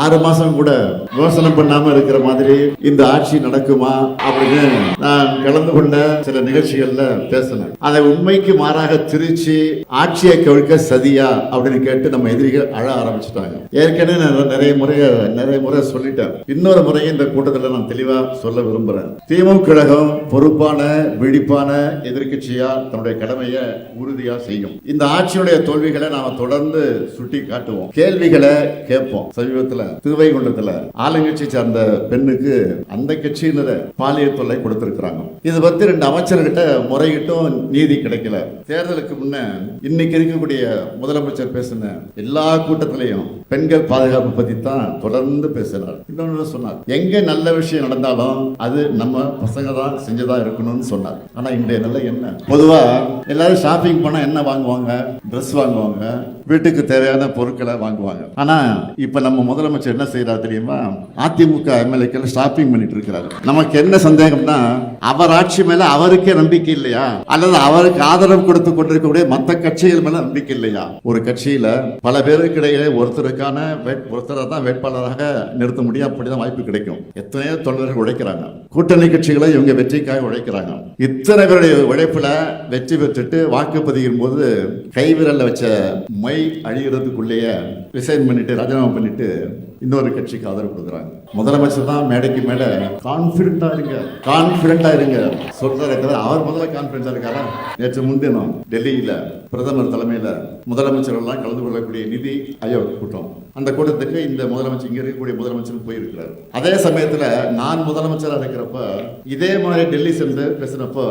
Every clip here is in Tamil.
6 மாசம் கூட விமர்சனம் பண்ணாம இருக்கிற மாதிரி இந்த ஆட்சி நடக்குமா அப்படின்னு நான் கலந்து கொண்ட சில நிகழ்ச்சிகள்ல பேசினேன். அதை உண்மைக்கு மாறாக திருச்சி ஆட்சியை கவிழ்க்க சதியா அப்படின்னு கேட்டு நம்ம எதிரிகள் அழ ஆரம்பிச்சுட்டாங்க. ஏற்கனவே நான் நிறைய முறை சொல்லிட்டேன். இன்னொரு முறையும் இந்த கூட்டத்தில் நான் தெளிவா சொல்ல விரும்புறேன். திமுக கழகம் பொறுப்பான விழிப்பான எதிர்கட்சியா தன்னுடைய கடமையை உறுதியா செய்யும். இந்த ஆட்சியுடைய தோல்விகளை நாம தொடர்ந்து சுட்டி காட்டுவோம், கேள்விகளை கேட்போம். சமீபத்தில் திருவைகுண்டத்துல ஆளுங்கட்சி சார்ந்த பெண்ணுக்கு அந்த கட்சியினர பாலியல் தொல்லை கொடுத்திருக்கிறாங்க. இது பத்தி 2 அமைச்சர்கிட்ட முறையிட்டும் நீதி கிடைக்கல. தேர்தலுக்கு முன்ன இன்னைக்கு இருக்கக்கூடிய முதலமைச்சர் பேசின எல்லா கூட்டத்திலையும் பெண்கள் பாதுகாப்பு பத்தி தான் தொடர்ந்து பேசினார். இன்னொன்னு சொன்னார், எங்க நல்ல விஷயம் நடந்தாலும் அது நம்ம பசங்க தான் செஞ்சதா இருக்கணும்னு சொன்னார். ஆனா இன்றைய நிலை என்ன? பொதுவா எல்லாரும் ஷாப்பிங் போனா என்ன வாங்குவாங்க? ட்ரெஸ் வாங்குவாங்க, வீட்டுக்கு தேவையான பொருட்களை வாங்குவாங்க. ஆனா இப்ப நம்ம முதலமைச்சர் என்ன செய்யறாரு தெரியுமா? அதிமுக எம்எல்ஏக்கள் ஷாப்பிங் பண்ணிட்டு இருக்கிறாரு. நமக்கு என்ன சந்தேகம்னா, அவர் ஆட்சி மேல அவருக்கே நம்பிக்கை இல்லையா, அல்லது அவருக்கு ஆதரவு கொடுத்து கொண்டிருக்கக்கூடிய மற்ற கட்சிகள் மேல நம்பிக்கை இல்லையா? ஒரு கட்சியில பல பேருக்கு இடையே ஒருத்தரை தான் வேட்பாளராக நிறுத்த முடியும். அப்படிதான் வாய்ப்பு கிடைக்கும். எத்தனையோ தொண்டர்கள் உழைக்கிறாங்க, கூட்டணி கட்சிகளை இவங்க வெற்றிக்காக உழைக்கிறாங்க. இத்தனை பேருடைய உழைப்புல வெற்றி பெற்றுட்டு வாக்குப்பதிவின் போது கைவிரல்ல வச்ச மை அழிகிறதுக்குள்ளேயே ரிசைன் பண்ணிட்டு ராஜினாமா பண்ணிட்டு இன்னொரு கட்சிக்கு ஆதரவு கொடுக்குறாங்க. முதலமைச்சர் தான் மேடைக்கு மேல கான்பிடண்டா இருங்க சொல்றாரு. அவர் முதல்ல கான்பிடண்டா இருக்காரா? நேற்று முன்தினம் டெல்லியில பிரதமர் தலைமையில முதலமைச்சர் எல்லாம் கலந்து கொள்ளக்கூடிய நிதி ஆயோக் கூட்டம், அந்த கூட்டத்துக்கு இந்த முதலமைச்சர் இங்க இருக்கக்கூடிய முதலமைச்சர் போயிருக்கிறார். அதே சமயத்துல நான் முதலமைச்சரா இருக்கிறப்ப இதே மாதிரி டெல்லி சென்று பேசினப்போ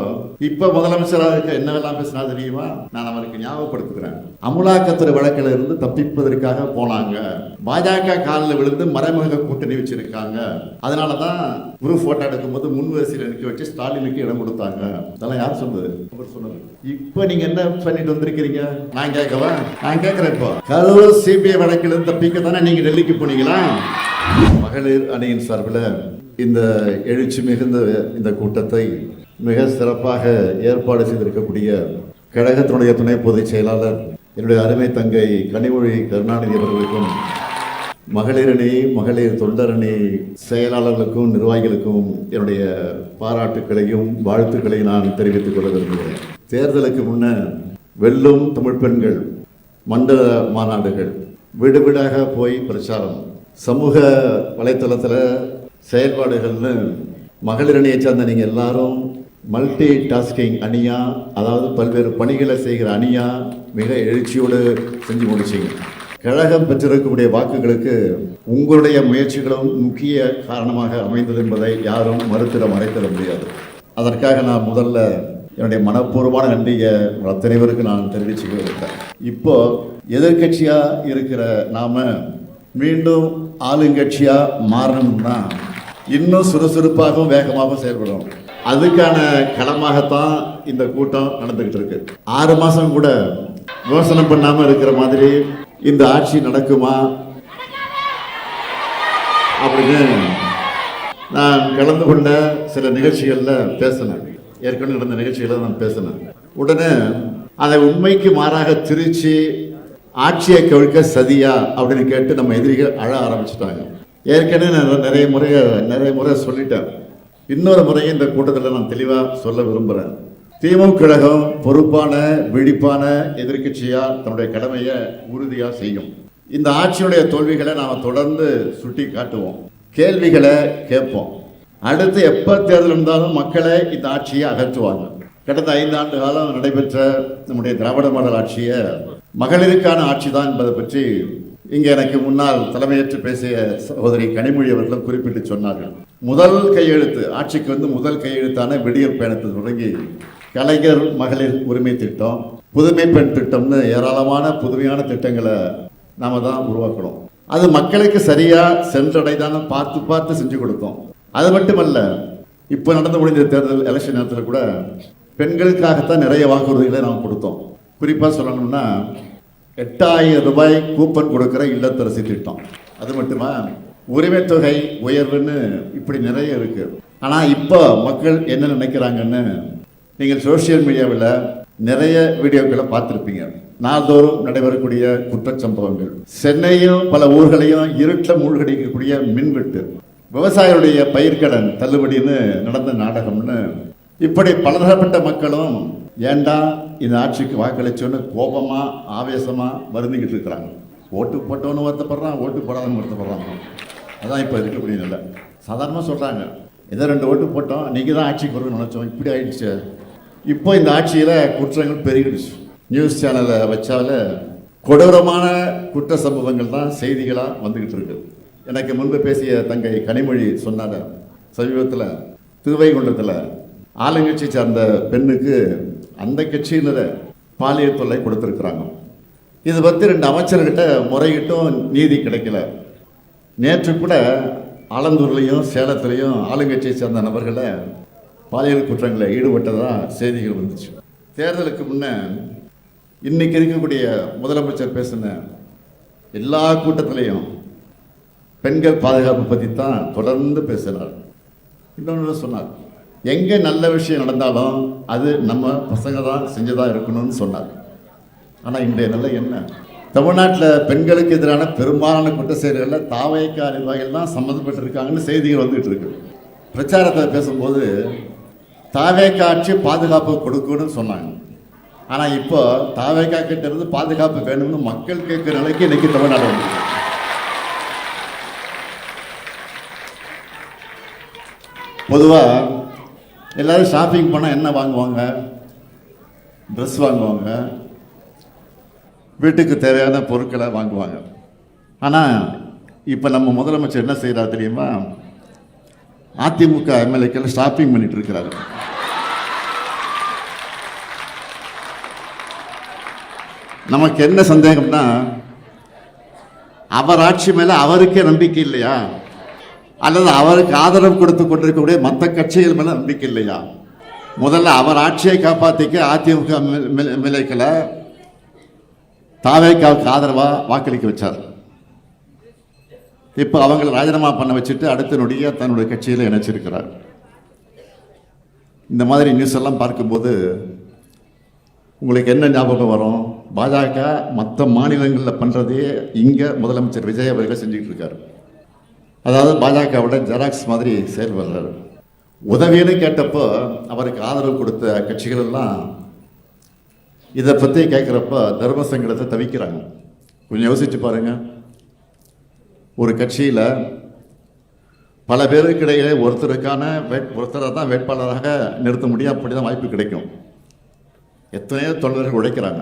இப்ப முதலமைச்சரா இருக்க என்னவெல்லாம் பேசினா தெரியுமா? நான் அவருக்கு ஞாபகப்படுத்துகிறேன். அமலாக்கத்துறை வழக்கில் இருந்து தப்பிப்பதற்காக போனாங்க, பாஜக காலில் விழுந்து மறைமுக கூட்டணி வச்சிருக்காங்க, அதனாலதான் குரூப் போட்டோ எடுக்கும் போது முன்வரிசையில் நிற்க வச்சு ஸ்டாலினுக்கு இடம் கொடுத்தாங்க. அதெல்லாம் யார் சொன்னது? அவர் சொன்னது. இப்ப நீங்க என்ன பண்ணிட்டு வந்திருக்கீங்க? நான் கேட்கவா? நான் கேட்கிறேன். இப்போ கரூர் சிபிஐ வழக்கில் இருந்து தப்பிக்க தானே நீங்க டெல்லிக்கு போனீங்களா? மகளிர் அணியின் சார்பில் இந்த எழுச்சி மிகுந்த இந்த கூட்டத்தை மிக சிறப்பாக ஏற்பாடு செய்திருக்கக்கூடிய கழகத்தினுடைய துணை பொதுச் செயலாளர் என்னுடைய அருமை தங்கை கனிமொழி கருணாநிதி அவர்களுக்கும், மகளிர் அணி மகளிர் தொண்டரணி செயலாளர்களுக்கும் நிர்வாகிகளுக்கும் என்னுடைய பாராட்டுக்களையும் வாழ்த்துக்களையும் நான் தெரிவித்துக் கொள்ள விரும்புகிறேன். தேர்தலுக்கு முன்ன வெல்லும் தமிழ் பெண்கள் மண்டல மாநாடுகள், வீடு வீடாக போய் பிரச்சாரம், சமூக வலைத்தளத்தில் செயல்பாடுகள்னு மகளிர் அணியை சார்ந்த நீங்கள் எல்லாரும் மல்டி டாஸ்கிங் அணியா, அதாவது பல்வேறு பணிகளை செய்கிற அணியா மிக எழுச்சியோடு செஞ்சு முடிச்சிங்க. கழகம் பெற்றிருக்கக்கூடிய வாக்குகளுக்கு உங்களுடைய முயற்சிகளும் முக்கிய காரணமாக அமைந்தது என்பதை யாரும் மறைத்திட முடியாது. அதற்காக நான் முதல்ல என்னுடைய மனப்பூர்வமான நன்றியை அத்தனை பேருக்கு நான் தெரிவிச்சுக்கிட்டேன். இப்போ எதிர்கட்சியா இருக்கிற நாம மீண்டும் ஆளுங்கட்சியா மாறணும்னா இன்னும் சுறுசுறுப்பாகவும் வேகமாகவும் செயல்படும். அதுக்கான களமாகத்தான் இந்த கூட்டம் நடந்துகிட்டு இருக்கு. 6 மாசம் கூட விமர்சனம் பண்ணாம இருக்கிற மாதிரி இந்த ஆட்சி நடக்குமா அப்படின்னு நான் கலந்து கொண்ட சில நிகழ்ச்சிகள்ல பேசினேன். ஏற்கனவே நடந்த நிகழ்ச்சிகளை நான் பேசினேன். உடனே அதை உண்மைக்கு மாறாக திருச்சி ஆட்சியை கவிழ்க்க சதியா அப்படின்னு கேட்டு நம்ம எதிரிகள் அழ ஆரம்பிச்சுட்டாங்க. ஏற்கனவே நான் நிறைய முறை சொல்லிட்டேன். இன்னொரு முறையும் இந்த கூட்டத்தில் நான் தெளிவா சொல்ல விரும்புறேன். திமுக கழகம் பொறுப்பான விழிப்பான எதிர்கட்சியா தன்னுடைய கடமையை உறுதியா செய்யும். இந்த ஆட்சியுடைய தோல்விகளை நாம தொடர்ந்து சுட்டி காட்டுவோம், கேள்விகளை கேட்போம். அடுத்து எப்ப தேர்தல் இருந்தாலும் மக்களை இந்த ஆட்சியை அகற்றுவாங்க. கடந்த 5 ஆண்டு காலம் நடைபெற்ற நம்முடைய திராவிட மாடல் ஆட்சியை மகளிருக்கான ஆட்சி தான் என்பதை பற்றி இங்க எனக்கு முன்னால் தலைமையேற்று பேசிய சகோதரி கனிமொழி அவர்களும் குறிப்பிட்டு சொன்னார்கள். முதல் கையெழுத்து ஆட்சிக்கு முதல் கையெழுத்தான விடியல் பயணத்தை தொடங்கி கலைஞர் மகளிர் உரிமை திட்டம், புதுமை பெண் திட்டம்னு ஏராளமான புதுமையான திட்டங்களை நாம தான் உருவாக்கணும். அது மக்களுக்கு சரியா சென்றடைதான பார்த்து செஞ்சு கொடுத்தோம். அது மட்டுமல்ல, இப்போ நடந்து முடிஞ்ச தேர்தல் எலெக்ஷன் நேரத்தில் கூட பெண்களுக்காகத்தான் நிறைய வாக்குறுதிகளை நாம் கொடுத்தோம். குறிப்பாக சொல்லணும்னா 8000 ரூபாய் கூப்பன் கொடுக்கிற இல்லத்தரசி திட்டம், அது மட்டுமா உரிமை தொகை உயர்வுன்னு இப்படி நிறைய இருக்கு. ஆனால் இப்போ மக்கள் என்ன நினைக்கிறாங்கன்னு நீங்கள் சோசியல் மீடியாவில் நிறைய வீடியோக்களை பார்த்துருப்பீங்க. நாள்தோறும் நடைபெறக்கூடிய குற்றச்சம்பவங்கள், சென்னையும் பல ஊர்களையும் இருட்டில் மூழ்கடிக்கக்கூடிய மின்வெட்டு, விவசாயிகளுடைய பயிர்க்கடன் தள்ளுபடின்னு நடந்த நாடகம்னு இப்படி பலதரப்பட்ட மக்களும் ஏண்டா இந்த ஆட்சிக்கு வாக்களிச்சோன்னு கோபமா ஆவேசமா வருந்திக்கிட்டு இருக்கிறாங்க. ஓட்டு போட்டவனு வருத்தப்படுறான், ஓட்டு போடாதவனு வருத்தப்படுறாங்க. அதான் இப்போ இருக்கக்கூடிய நிலை. சாதாரணமாக சொல்கிறாங்க, ஏதோ 2 ஓட்டு போட்டோம், நீங்கள் தான் ஆட்சிக்கு வரும்னு நினச்சோம், இப்படி ஆயிடுச்சு. இப்போ இந்த ஆட்சியில் குற்றங்கள் பெருகிடுச்சு. நியூஸ் சேனலை வச்சால கொடூரமான குற்ற சம்பவங்கள் தான் செய்திகளாக வந்துக்கிட்டு இருக்கு. எனக்கு முன்பு பேசிய தங்கை கனிமொழி சொன்னாங்க, சமீபத்தில் திருவைகுண்டத்தில் ஆளுங்கட்சி சார்ந்த பெண்ணுக்கு அந்த கட்சியினர் பாலியல் தொல்லை கொடுத்துருக்குறாங்க. இது பற்றி 2 அமைச்சர்கிட்ட முறையிட்டும் நீதி கிடைக்கல. நேற்று கூட ஆலந்தூர்லையும் சேலத்துலையும் ஆளுங்கட்சியை சேர்ந்த நபர்களை பாலியல் குற்றங்களில் ஈடுபட்டதாக செய்திகள் வந்துச்சு. தேர்தலுக்கு முன்ன இன்னைக்கு இருக்கக்கூடிய முதலமைச்சர் பேசின எல்லா கூட்டத்திலையும் பெண்கள் பாதுகாப்பு பற்றி தான் தொடர்ந்து பேசினார். இன்னொன்று சொன்னார், எங்கே நல்ல விஷயம் நடந்தாலும் அது நம்ம பசங்க தான் செஞ்சுதான் இருக்கணும்னு சொன்னார். ஆனால் இன்றைய நிலை என்ன? தமிழ்நாட்டில் பெண்களுக்கு எதிரான பெரும்பாலான குற்ற செயல்களில் தாவேக்கா நிர்வாகிகள் தான் சம்மந்தப்பட்டிருக்காங்கன்னு செய்திகள் வந்துகிட்டு இருக்கு. பிரச்சாரத்தை பேசும்போது தாவேக்கா ஆட்சி பாதுகாப்பு கொடுக்கணும்னு சொன்னாங்க. ஆனால் இப்போ தாவேக்கா கிட்ட இருந்து பாதுகாப்பு வேணும்னு மக்கள் கேட்குற நிலைக்கு இன்னைக்கு தமிழ்நாடு வந்து. பொதுவாக எல்லாரும் ஷாப்பிங் போனால் என்ன வாங்குவாங்க? ட்ரெஸ் வாங்குவாங்க, வீட்டுக்கு தேவையான பொருட்களை வாங்குவாங்க. ஆனால் இப்போ நம்ம முதலமைச்சர் என்ன செய்கிறார் தெரியுமா? அதிமுக எம்எல்ஏக்கள் ஷாப்பிங் பண்ணிட்டு இருக்கிறாரு. நமக்கு என்ன சந்தேகம்னா, அவர் ஆட்சி மேலே அவருக்கே நம்பிக்கை இல்லையா, அல்லது அவருக்கு ஆதரவு கொடுத்து கொண்டிருக்கக்கூடிய மற்ற கட்சிகள் மேலே நம்பிக்கை இல்லையா? முதல்ல அவர் ஆட்சியை காப்பாற்றிக்க அதிமுக எம்எல்ஏக்களை தாவேக்காவுக்கு ஆதரவாக வாக்களிக்க வச்சார். இப்போ அவங்களை ராஜினாமா பண்ண வச்சுட்டு அடுத்த நொடியாக தன்னுடைய கட்சியில் இணைச்சிருக்கிறார். இந்த மாதிரி நியூஸ் எல்லாம் பார்க்கும்போது உங்களுக்கு என்ன ஞாபகம் வரும்? பாஜக மற்ற மாநிலங்களில் பண்ணுறதே இங்கே முதலமைச்சர் விஜய் அவர்கள் செஞ்சுக்கிட்டு இருக்காரு. அதாவது பாஜகவோட ஜெராக்ஸ் மாதிரி செயல்படுறாரு. உதவின்னு கேட்டப்போ அவருக்கு ஆதரவு கொடுத்த கட்சிகள் எல்லாம் இதை பற்றி கேட்குறப்ப தர்ம சங்கடத்தை தவிக்கிறாங்க. கொஞ்சம் யோசிச்சு பாருங்க. ஒரு கட்சியில் பல பேருக்கு இடையே ஒருத்தரை தான் வேட்பாளராக நிறுத்த முடியும். அப்படி தான் வாய்ப்பு கிடைக்கும். எத்தனையோ தொண்டர்கள் உழைக்கிறாங்க.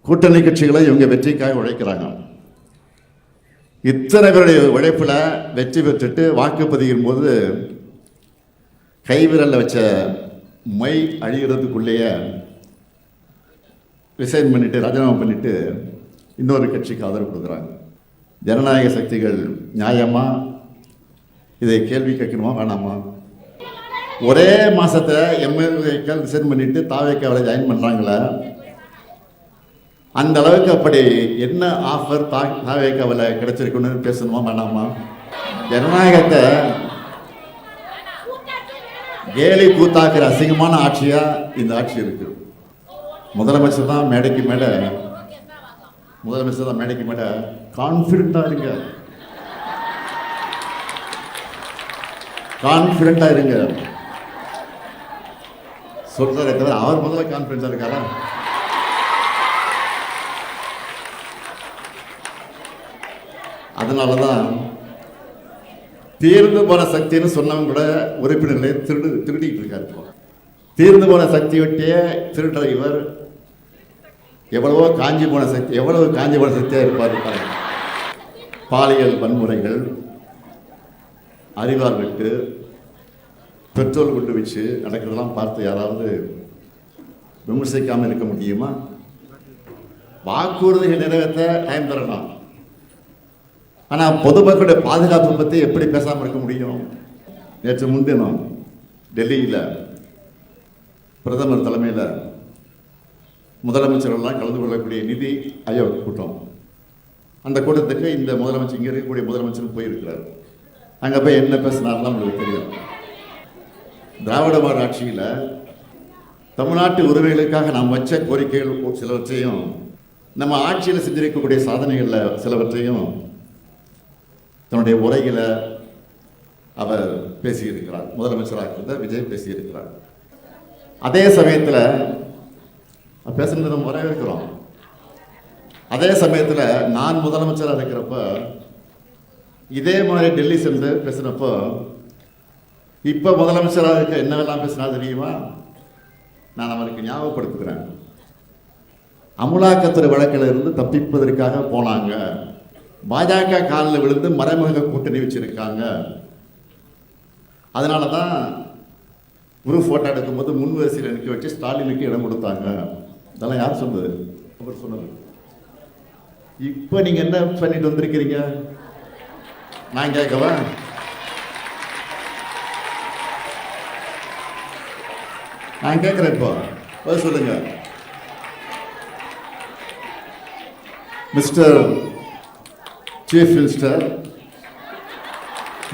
கூட்டணி கட்சிகளை இவங்க வெற்றிக்காக உழைக்கிறாங்க. இத்தனை பேருடைய உழைப்பில் வெற்றி பெற்றுட்டு வாக்குப்பதிவின் போது கைவிரலில் வச்ச மை அழிகிறதுக்குள்ளேயே ரிசைன் பண்ணிட்டு ராஜினாமா பண்ணிட்டு இன்னொரு கட்சிக்கு ஆதரவு கொடுக்குறாங்க. ஜனநாயக சக்திகள் நியாயமா இதை கேள்வி கேட்கணுமா வேணாமா? ஒரே மாசத்துல எம்எல்ஏக்கள் ரிசைன் பண்ணிட்டு தாவேக்காவில் ஜாயின் பண்றாங்களே, அந்த அளவுக்கு அப்படி என்ன ஆஃபர் தாவேக்காவில் கிடைச்சிருக்குன்னு பேசணுமா வேணாமா? ஜனநாயகத்தை கேலி கூத்தாக்குற அசிங்கமான ஆட்சியா இந்த ஆட்சி இருக்கு. முதலமைச்சர் தான் மேடைக்கு மேடை கான்ஃபிடண்டா இருங்க சொல்றாரே தவிர அவர் முதல்ல கான்ஃபிடன்ஸா இருக்காரா? அதனாலதான் தீர்ந்து போன சக்தின்னு சொன்னவங்க கூட உறுப்பினர்களை திருடிட்டு இருக்காரு. தீர்ந்து போன சக்தி விட்டே திருடுற இவர் எவ்வளவு காஞ்சி போன சக்தியா இருப்பார். பாலியல் வன்முறைகள், அறிவார் வெட்டு, பெட்ரோல் குண்டு வச்சு நடக்கிறதெல்லாம் பார்த்து யாராவது விமர்சிக்காமல் இருக்க முடியுமா? வாக்குறுதிகள் நிறைவேற்ற டைம் தரலாம். ஆனால் பொதுமக்களுடைய பாதுகாப்பு பற்றி எப்படி பேசாமல் இருக்க முடியும்? நேற்று முன்தினம் டெல்லியில் பிரதமர் தலைமையில் முதலமைச்சர்கள்லாம் கலந்து கொள்ளக்கூடிய நிதி ஆயோக் கூட்டம். அந்த கூட்டத்துக்கு இந்த முதலமைச்சர், இங்கே இருக்கக்கூடிய முதலமைச்சர் போயிருக்கிறார். அங்கே போய் என்ன பேசினார்லாம் உங்களுக்கு தெரியும். திராவிட மாடல் ஆட்சியில் தமிழ்நாட்டு உரிமைகளுக்காக நாம் வச்ச கோரிக்கைகள் சிலவற்றையும், நம்ம ஆட்சியில் செஞ்சிருக்கக்கூடிய சாதனைகளில் சிலவற்றையும் தன்னுடைய உரையில் அவர் பேசியிருக்கிறார். முதலமைச்சராக இருந்த விஜய் பேசியிருக்கிறார். அதே சமயத்தில் பேசுனது நம்ம வரவேற்கிறோம். அதே சமயத்தில் நான் முதலமைச்சராக இருக்கிறப்ப இதே மாதிரி டெல்லி சென்று பேசினப்போ இப்போ முதலமைச்சராக இருக்க என்னவெல்லாம் பேசினா தெரியுமா? நான் அவருக்கு ஞாபகப்படுத்துகிறேன். அமலாக்கத்துறை வழக்கில் இருந்து தப்பிப்பதற்காக போனாங்க, பாஜக காலில் விழுந்து மறைமுக கூட்டணி வச்சிருக்காங்க, அதனால தான் குரூப் ஃபோட்டோ எடுக்கும்போது முன் வரிசையில் நிற்க வச்சு ஸ்டாலினுக்கு இடம் கொடுத்தாங்க. இதெல்லாம் யார் சொன்னது? அவர் சொன்னது. இப்போ நீங்கள் என்ன பண்ணிட்டு வந்திருக்கிறீங்க? நான் கேட்கவா? நான் கேட்குறேன். இப்போ பதில் சொல்லுங்க. மிஸ்டர் சீஃப் மினிஸ்டர்,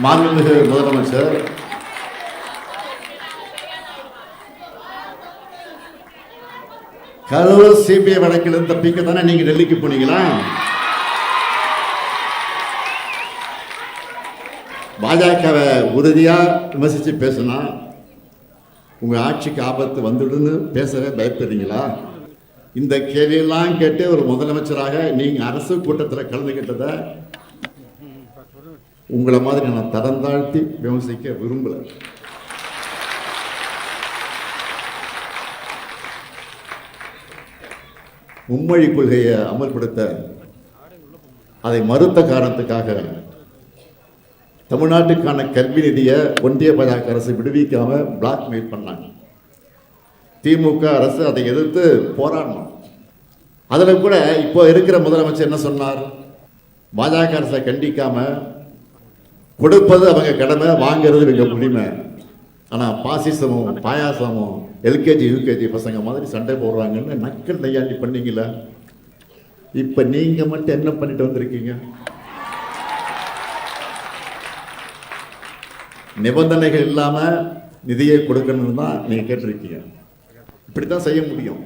மாண்புமிகு முதலமைச்சர், கரூர் சிபிஐ வழக்கிலிருந்து தப்பிக்க தானே நீங்க டெல்லிக்கு போனீங்களா? பாஜகவை உறுதியா விமர்சிச்சு பேசினா உங்க ஆட்சிக்கு ஆபத்து வந்துடுன்னு பேசவே பயப்படுறீங்களா? இந்த கேள்வியெல்லாம் கேட்டு ஒரு முதலமைச்சராக நீங்க அரசு கூட்டத்தில் கலந்துகிட்டத உங்களை மாதிரி நான் தரம் தாழ்த்தி விமர்சிக்க விரும்பல. மும்மொழி கொள்கையை அமல்படுத்த அதை மறுத்த காரணத்துக்காக தமிழ்நாட்டுக்கான கல்வி நிதியை ஒன்றிய பாஜக அரசு விடுவிக்காம பிளாக்மெயில் பண்ணாங்க. திமுக அரசு அதை எதிர்த்து போராடணும். அதில் கூட இப்போ இருக்கிற முதலமைச்சர் என்ன சொன்னார்? பாஜக அரசை கண்டிக்காம கொடுப்பது அவங்க கடமை, வாங்கிறது எங்க உரிமை. ஆனால் பாசிசமும் பாயாசமும் எல்கேஜி யூகேஜி பசங்க மாதிரி சண்டை போடுறாங்கன்னு நக்கல் நையாண்டி பண்ணீங்கள. இப்போ நீங்க மட்டும் என்ன பண்ணிட்டு வந்திருக்கீங்க? நிபந்தனைகள் இல்லாம நிதியை கொடுக்கணும்னு தான் நீங்க கேட்டிருக்கீங்க. இப்படித்தான் செய்ய முடியும்.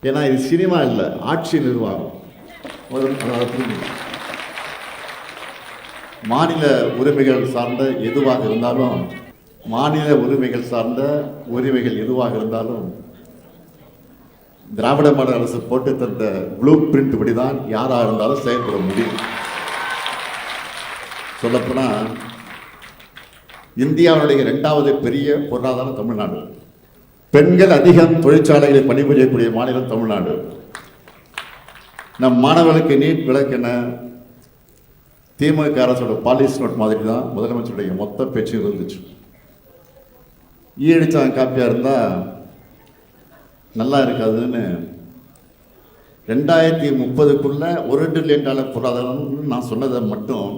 ஏன்னா இது சினிமா இல்லை, ஆட்சி நிர்வாகம். மாநில உரிமைகள் சார்ந்த எதுவாக இருந்தாலும், மாநில உரிமைகள் சார்ந்த உரிமைகள் எதுவாக இருந்தாலும் திராவிட மாடல் அரசு போட்டு தந்த ப்ளூ பிரிண்ட் படிதான் யாராக இருந்தாலும் செயல்பட முடியும். சொல்லப்போனா இந்தியாவுடைய 2வது பெரிய பொருளாதாரம் தமிழ்நாடு. பெண்கள் அதிகம் தொழிற்சாலைகளில் பணிபுரியக்கூடிய மாநிலம் தமிழ்நாடு. நம் மாணவர்களுக்கு நீட் விலக்கென திமுக அரசோட பாலிசி நோட் மாதிரி தான் முதலமைச்சருடைய மொத்த பேச்சு இருந்துச்சு. ஈடிச்சாங்க காப்பியாக இருந்தால் நல்லா இருக்காதுன்னு 2030க்குள்ள $1 டிரில்லியன் பொருளாதாரம்னு நான் சொன்னதை மட்டும்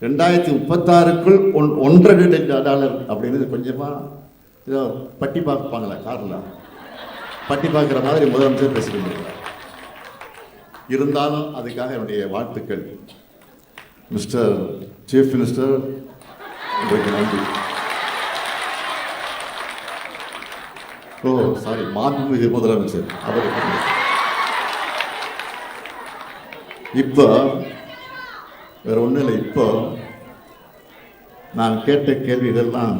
2036க்குள் $1.5 டிரில்லியன் அப்படின்னு கொஞ்சமாக ஏதோ பட்டி பார்ப்பாங்களா காரில் பட்டி பார்க்குற மாதிரி முதலமைச்சர் பேசிக்கிட்டு இருக்கிறார். இருந்தாலும் அதுக்காக என்னுடைய வாழ்த்துக்கள். மிஸ்டர் சீஃப் மினிஸ்டர், உங்களுக்கு நன்றி. சாரி, மாண்புமிகு முதலமைச்சர் அவருக்கு. இப்போ வேற ஒன்றும் இல்லை. இப்போ நான் கேட்ட கேள்விகள்லாம்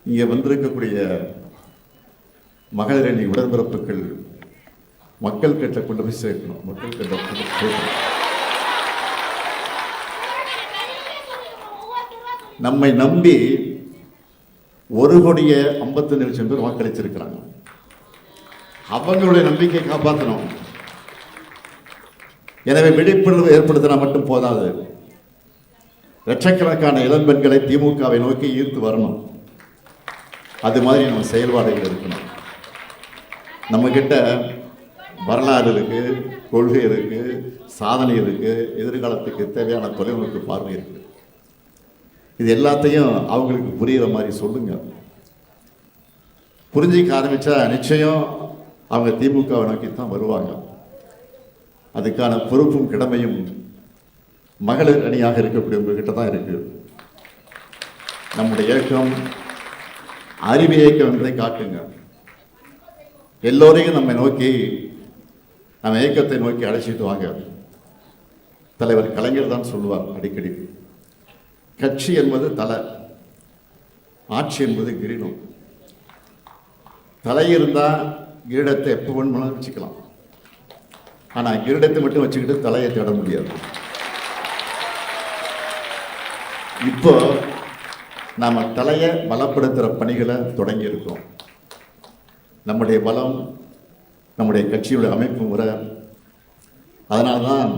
இங்கே வந்திருக்கக்கூடிய மகளிர் அணி உடன்பிறப்புகள் மக்கள் கிட்ட கொண்டு போய் சேர்க்கணும். மக்கள் கிட்ட கொண்டு போய் சேர்க்கணும். நம்மை நம்பி 1,52,00,000 பேர் வாக்களிச்சிருக்கிறாங்க. அவங்களுடைய நம்பிக்கை காப்பாற்றணும். எனவே விழிப்புணர்வு ஏற்படுத்தினா மட்டும் போதாது. லட்சக்கணக்கான இளம்பெண்களை திமுகவை நோக்கி ஈர்த்து வரணும். அது மாதிரி நம்ம செயல்பாடுகள் இருக்கணும். நம்ம கிட்ட வரலாறு இருக்கு, கொள்கை இருக்கு, சாதனை இருக்கு, எதிர்காலத்துக்கு தேவையான தொலைநோக்கு பார்வை இருக்கு. இது எல்லாத்தையும் அவங்களுக்கு புரியுற மாதிரி சொல்லுங்க. புரிஞ்சிக்க ஆரம்பிச்சா நிச்சயம் அவங்க திமுகவை நோக்கி தான் வருவாங்க. அதுக்கான பொறுப்பும் கடமையும் மகளிர் அணியாக இருக்கக்கூடிய உங்ககிட்ட தான் இருக்கு. நம்முடைய இயக்கம் அறிவு இயக்கம் என்பதை காட்டுங்க. எல்லோரையும் நம்ம நோக்கி, நம்ம இயக்கத்தை நோக்கி அழைச்சிட்டு வாங்க. தலைவர் கலைஞர் தான் சொல்லுவார் அடிக்கடி, கட்சி என்பது தலை, ஆட்சி என்பது கிரீடம். தலை இருந்தால் கிரீடத்தை எப்போ வேணுமாலும் வச்சுக்கலாம், ஆனால் கிரீடத்தை மட்டும் வச்சுக்கிட்டு தலையை தேட முடியாது. இப்போ நாம் தலையை பலப்படுத்துகிற பணிகளை தொடங்கி இருக்கோம். நம்முடைய பலம் நம்முடைய கட்சியுடைய அமைப்பு முறை. அதனால்தான்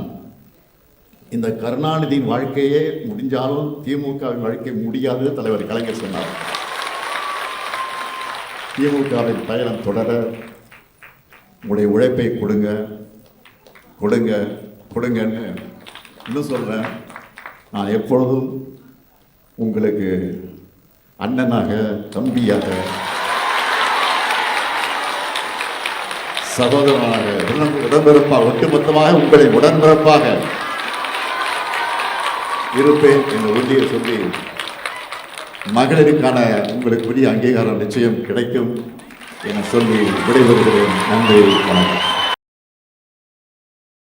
இந்த கருணாநிதியின் வாழ்க்கையே முடிஞ்சாலும் திமுகவின் வாழ்க்கை முடியாது தலைவர் கலைஞர் சொன்னார். திமுகவின் பயணம் தொடர உங்களுடைய உழைப்பை கொடுங்க கொடுங்க கொடுங்கன்னு இன்னும் சொல்றேன். நான் எப்பொழுதும் உங்களுக்கு அண்ணனாக, தம்பியாக, சகோதரனாக, உடன்பிறப்பாக, ஒட்டுமொத்தமாக உங்களை உடன்பிறப்பாக இருப்பேன் என்ற உறுதியை சொல்லி, மகளிருக்கான உங்களுக்கு புதிய அங்கீகாரம் நிச்சயம் கிடைக்கும் என சொல்லி விடைபெறுகிறேன். நன்றி, வணக்கம்.